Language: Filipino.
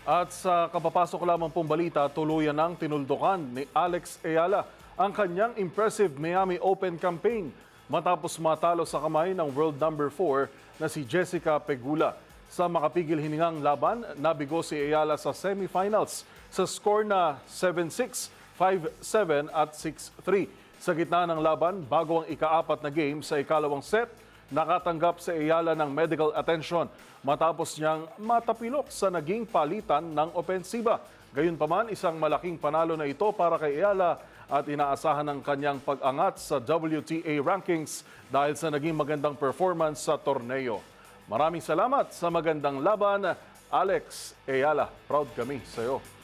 At sa kapapasok lamang pong balita, tuluyan ng tinuldukan ni Alex Ayala ang kanyang impressive Miami Open campaign matapos matalo sa kamay ng world number 4 na si Jessica Pegula. Sa makapigil hiningang laban, nabigo si Ayala sa semifinals sa score na 7-6, 5-7 at 6-3. Sa gitna ng laban, bago ang ika-4 na game sa ikalawang set, nakatanggap si Ayala ng medical attention matapos niyang matapilok sa naging palitan ng opensiba. Gayunpaman, isang malaking panalo na ito para kay Ayala at inaasahan ng kanyang pag-angat sa WTA rankings dahil sa naging magandang performance sa torneo. Maraming salamat sa magandang laban, Alex Ayala. Proud kami sa iyo.